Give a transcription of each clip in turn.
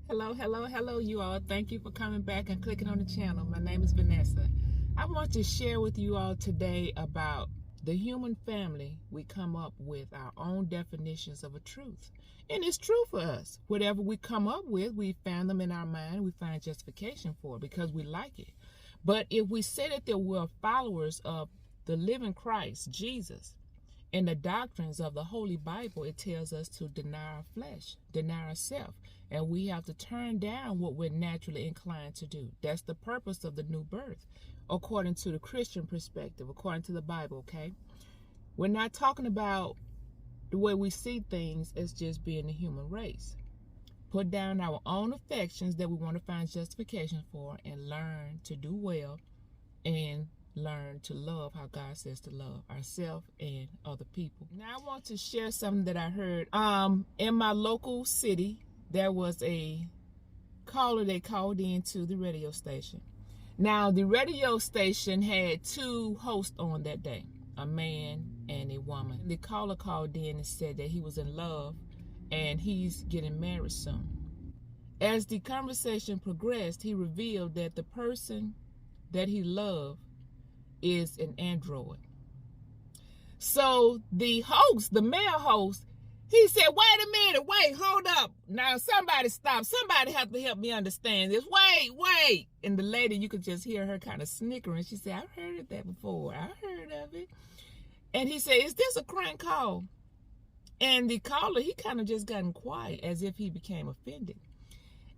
Hello, you all. Thank you for coming back and clicking on the channel. My name is Vanessa. I want to share with you all today about the human family. We come up with our own definitions of a truth. And it's true for us. Whatever we come up with, we find them in our mind. We find justification for it because we like it. But if we say that we're followers of the living Christ, Jesus, in the doctrines of the Holy Bible, it tells us to deny our flesh, deny ourselves, and we have to turn down what we're naturally inclined to do. That's the purpose of the new birth, according to the Christian perspective, according to the Bible, okay? We're not talking about the way we see things as just being the human race. Put down our own affections that we want to find justification for and learn to do well and learn to love how God says to love ourselves and other people. Now I want to share something that I heard. In my local city, there was a caller that called into the radio station. Now the radio station had two hosts on that day, a man and a woman. The caller called in and said that he was in love and he's getting married soon. As the conversation progressed, he revealed that the person that he loved is an android. So the host, the male host, he said, wait a minute, wait, hold up. Now somebody stop. Somebody have to help me understand this. Wait. And the lady, you could just hear her kind of snickering. She said, I've heard of that before. I heard of it. And he said, is this a crank call? And the caller, he kind of just gotten quiet as if he became offended.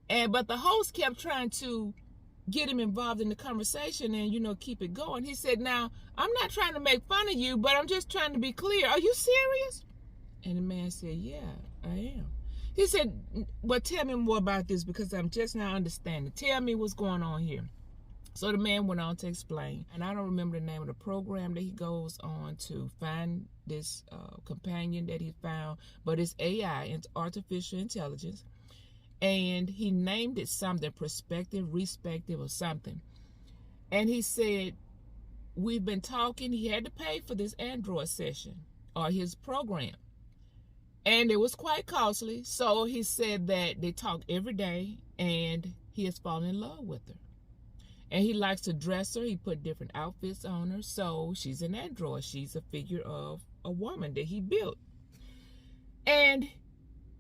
But the host kept trying to get him involved in the conversation and, keep it going. He said, now, I'm not trying to make fun of you, but I'm just trying to be clear. Are you serious? And the man said, yeah, I am. He said, well, tell me more about this because I'm just not understanding. Tell me what's going on here. So the man went on to explain. And I don't remember the name of the program that he goes on to find this companion that he found, but it's AI, it's artificial intelligence. And he named it something, perspective, respective, or something. And he said, we've been talking. He had to pay for this Android session or his program. And it was quite costly. So he said that they talk every day and he has fallen in love with her. And he likes to dress her. He put different outfits on her. So she's an android. She's a figure of a woman that he built. And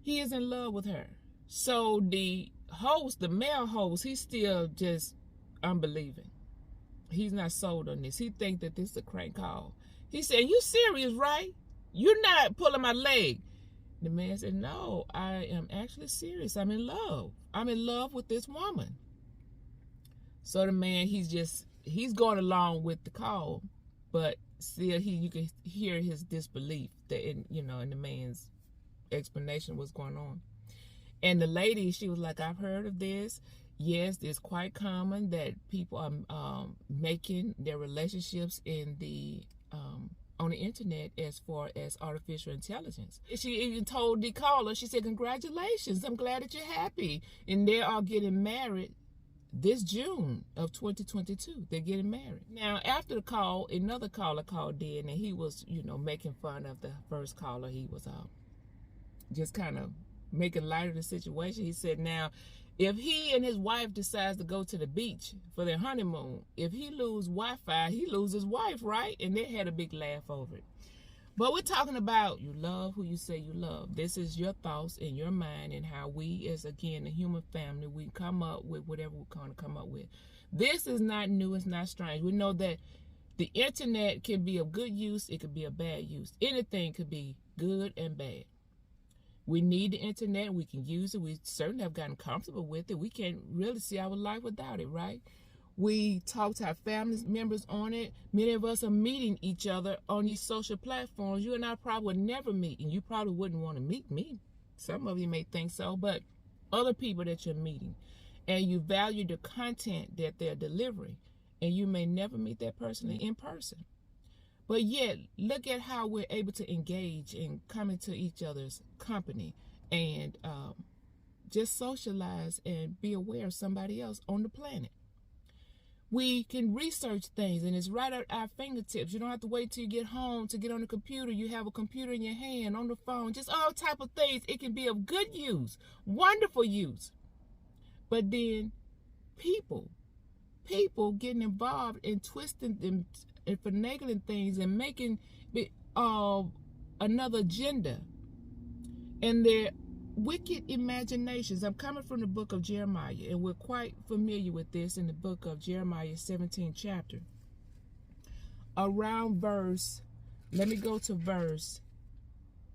he is in love with her. So the host, the male host, he's still just unbelieving. He's not sold on this. He thinks that this is a crank call. He said, you serious, right? You're not pulling my leg. The man said, no, I am actually serious. I'm in love. I'm in love with this woman. So the man, he's going along with the call, but still you can hear his disbelief that in the man's explanation of what's going on. And the lady, she was like, I've heard of this. Yes, it's quite common that people are making their relationships in the on the internet as far as artificial intelligence. She even told the caller, she said, congratulations, I'm glad that you're happy. And they are getting married this June of 2022. They're getting married. Now, after the call, another caller called in and he was, making fun of the first caller. He was just kind of making light of the situation. He said, now, if he and his wife decides to go to the beach for their honeymoon, if he loses Wi-Fi, he loses his wife, right? And they had a big laugh over it. But we're talking about you love who you say you love. This is your thoughts in your mind and how we, as again, the human family, we come up with whatever we're going to come up with. This is not new. It's not strange. We know that the internet can be of good use. It could be of bad use. Anything could be good and bad. We need the internet. We can use it. We certainly have gotten comfortable with it. We can't really see our life without it, right? We talk to our family members on it. Many of us are meeting each other on these social platforms. You and I probably would never meet, and you probably wouldn't want to meet me. Some of you may think so, but other people that you're meeting, and you value the content that they're delivering, and you may never meet that person in person. But yet, look at how we're able to engage and come into each other's company and just socialize and be aware of somebody else on the planet. We can research things, and it's right at our fingertips. You don't have to wait till you get home to get on the computer. You have a computer in your hand, on the phone, just all type of things. It can be of good use, wonderful use. But then people getting involved in twisting them and finagling things and making another agenda and their wicked imaginations. I'm coming from the book of Jeremiah, and we're quite familiar with this in the book of Jeremiah 17th chapter. Around let me go to verse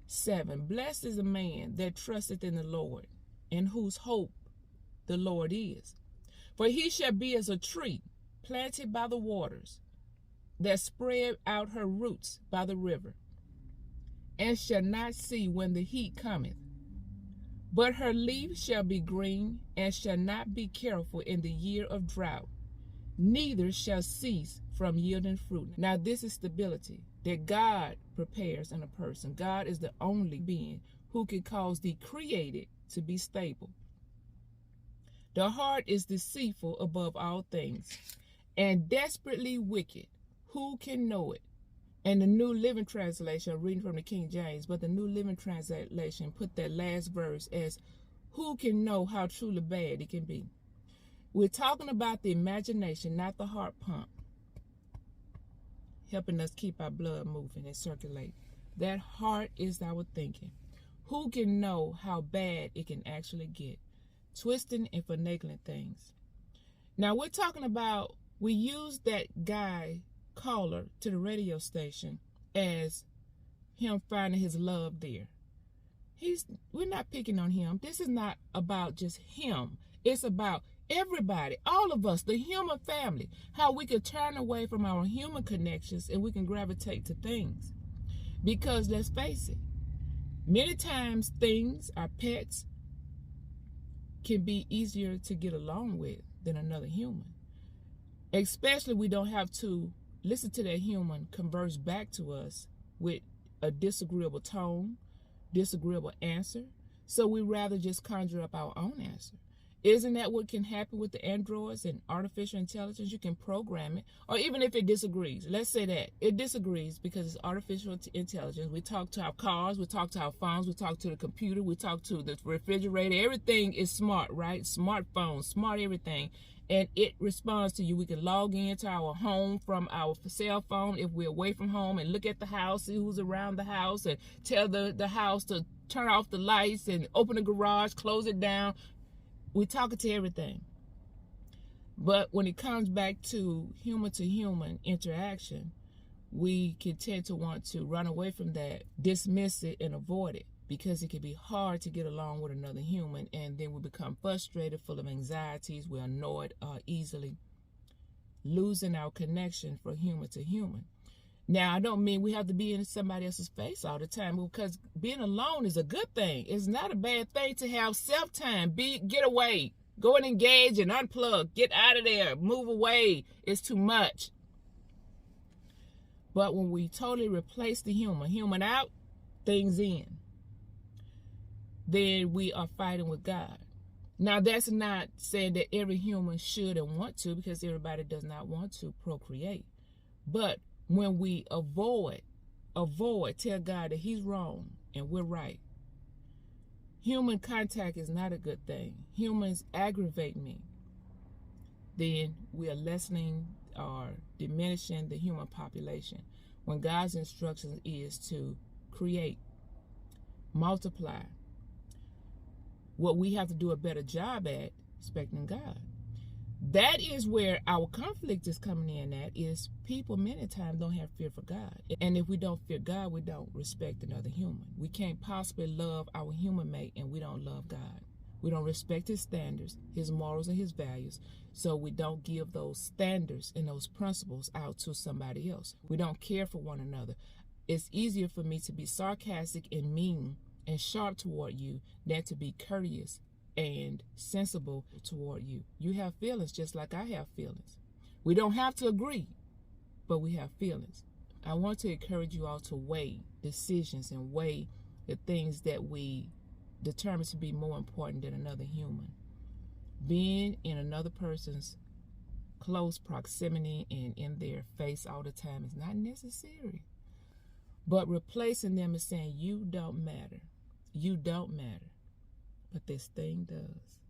7. Blessed is the man that trusteth in the Lord, in whose hope the Lord is. For he shall be as a tree planted by the waters, that spread out her roots by the river, and shall not see when the heat cometh. But her leaf shall be green, and shall not be careful in the year of drought, neither shall cease from yielding fruit. Now this is stability that God prepares in a person. God is the only being who can cause the created to be stable. The heart is deceitful above all things, and desperately wicked. Who can know it? And the New Living Translation, I'm reading from the King James, but the New Living Translation put that last verse as, who can know how truly bad it can be? We're talking about the imagination, not the heart pump, helping us keep our blood moving and circulate. That heart is our thinking. Who can know how bad it can actually get? Twisting and finagling things. Now we're talking about, we use that guy caller to the radio station as him finding his love there. We're not picking on him. This is not about just him. It's about everybody, all of us, the human family, how we can turn away from our human connections and we can gravitate to things. Because let's face it, many times things, our pets, can be easier to get along with than another human. Especially we don't have to listen to that human converse back to us with a disagreeable tone, disagreeable answer. So we rather just conjure up our own answer. Isn't that what can happen with the androids and artificial intelligence? You can program it, or even if it disagrees. Let's say that it disagrees because it's artificial intelligence. We talk to our cars, we talk to our phones, we talk to the computer, we talk to the refrigerator. Everything is smart, right? Smartphones, smart everything. And it responds to you. We can log into our home from our cell phone if we're away from home and look at the house, see who's around the house, and tell the house to turn off the lights and open the garage, close it down. We're talking to everything. But when it comes back to human interaction, we can tend to want to run away from that, dismiss it, and avoid it, because it can be hard to get along with another human, and then we become frustrated, full of anxieties, we're annoyed easily, losing our connection from human to human. Now, I don't mean we have to be in somebody else's face all the time, because being alone is a good thing. It's not a bad thing to have self-time. Get away. Go and engage and unplug. Get out of there. Move away. It's too much. But when we totally replace the human out, things in, then we are fighting with God. Now, that's not saying that every human should and want to, because everybody does not want to procreate. But when we avoid, tell God that he's wrong and we're right. Human contact is not a good thing. Humans aggravate me. Then we are lessening or diminishing the human population, when God's instruction is to create, multiply. What we have to do a better job at, respecting God. That is where our conflict is coming in at, is people many times don't have fear for God. And if we don't fear God, we don't respect another human. We can't possibly love our human mate and we don't love God. We don't respect his standards, his morals, and his values. So we don't give those standards and those principles out to somebody else. We don't care for one another. It's easier for me to be sarcastic and mean and sharp toward you than to be courteous and sensible toward you. You have feelings just like I have feelings. We don't have to agree, but we have feelings. I want to encourage you all to weigh decisions and weigh the things that we determine to be more important than another human. Being in another person's close proximity and in their face all the time is not necessary. But replacing them is saying, you don't matter. You don't matter. But this thing does.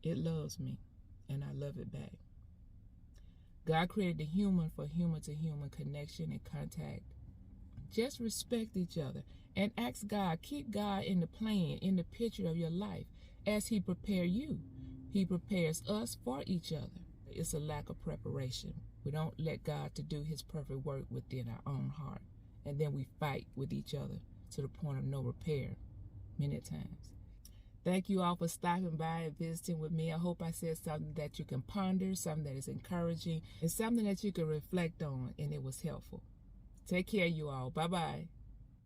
It loves me, and I love it back. God created the human for human-to-human connection and contact. Just respect each other and ask God. Keep God in the plan, in the picture of your life as He prepares you. He prepares us for each other. It's a lack of preparation. We don't let God to do His perfect work within our own heart. And then we fight with each other to the point of no repair many times. Thank you all for stopping by and visiting with me. I hope I said something that you can ponder, something that is encouraging, and something that you can reflect on, and it was helpful. Take care, you all. Bye-bye.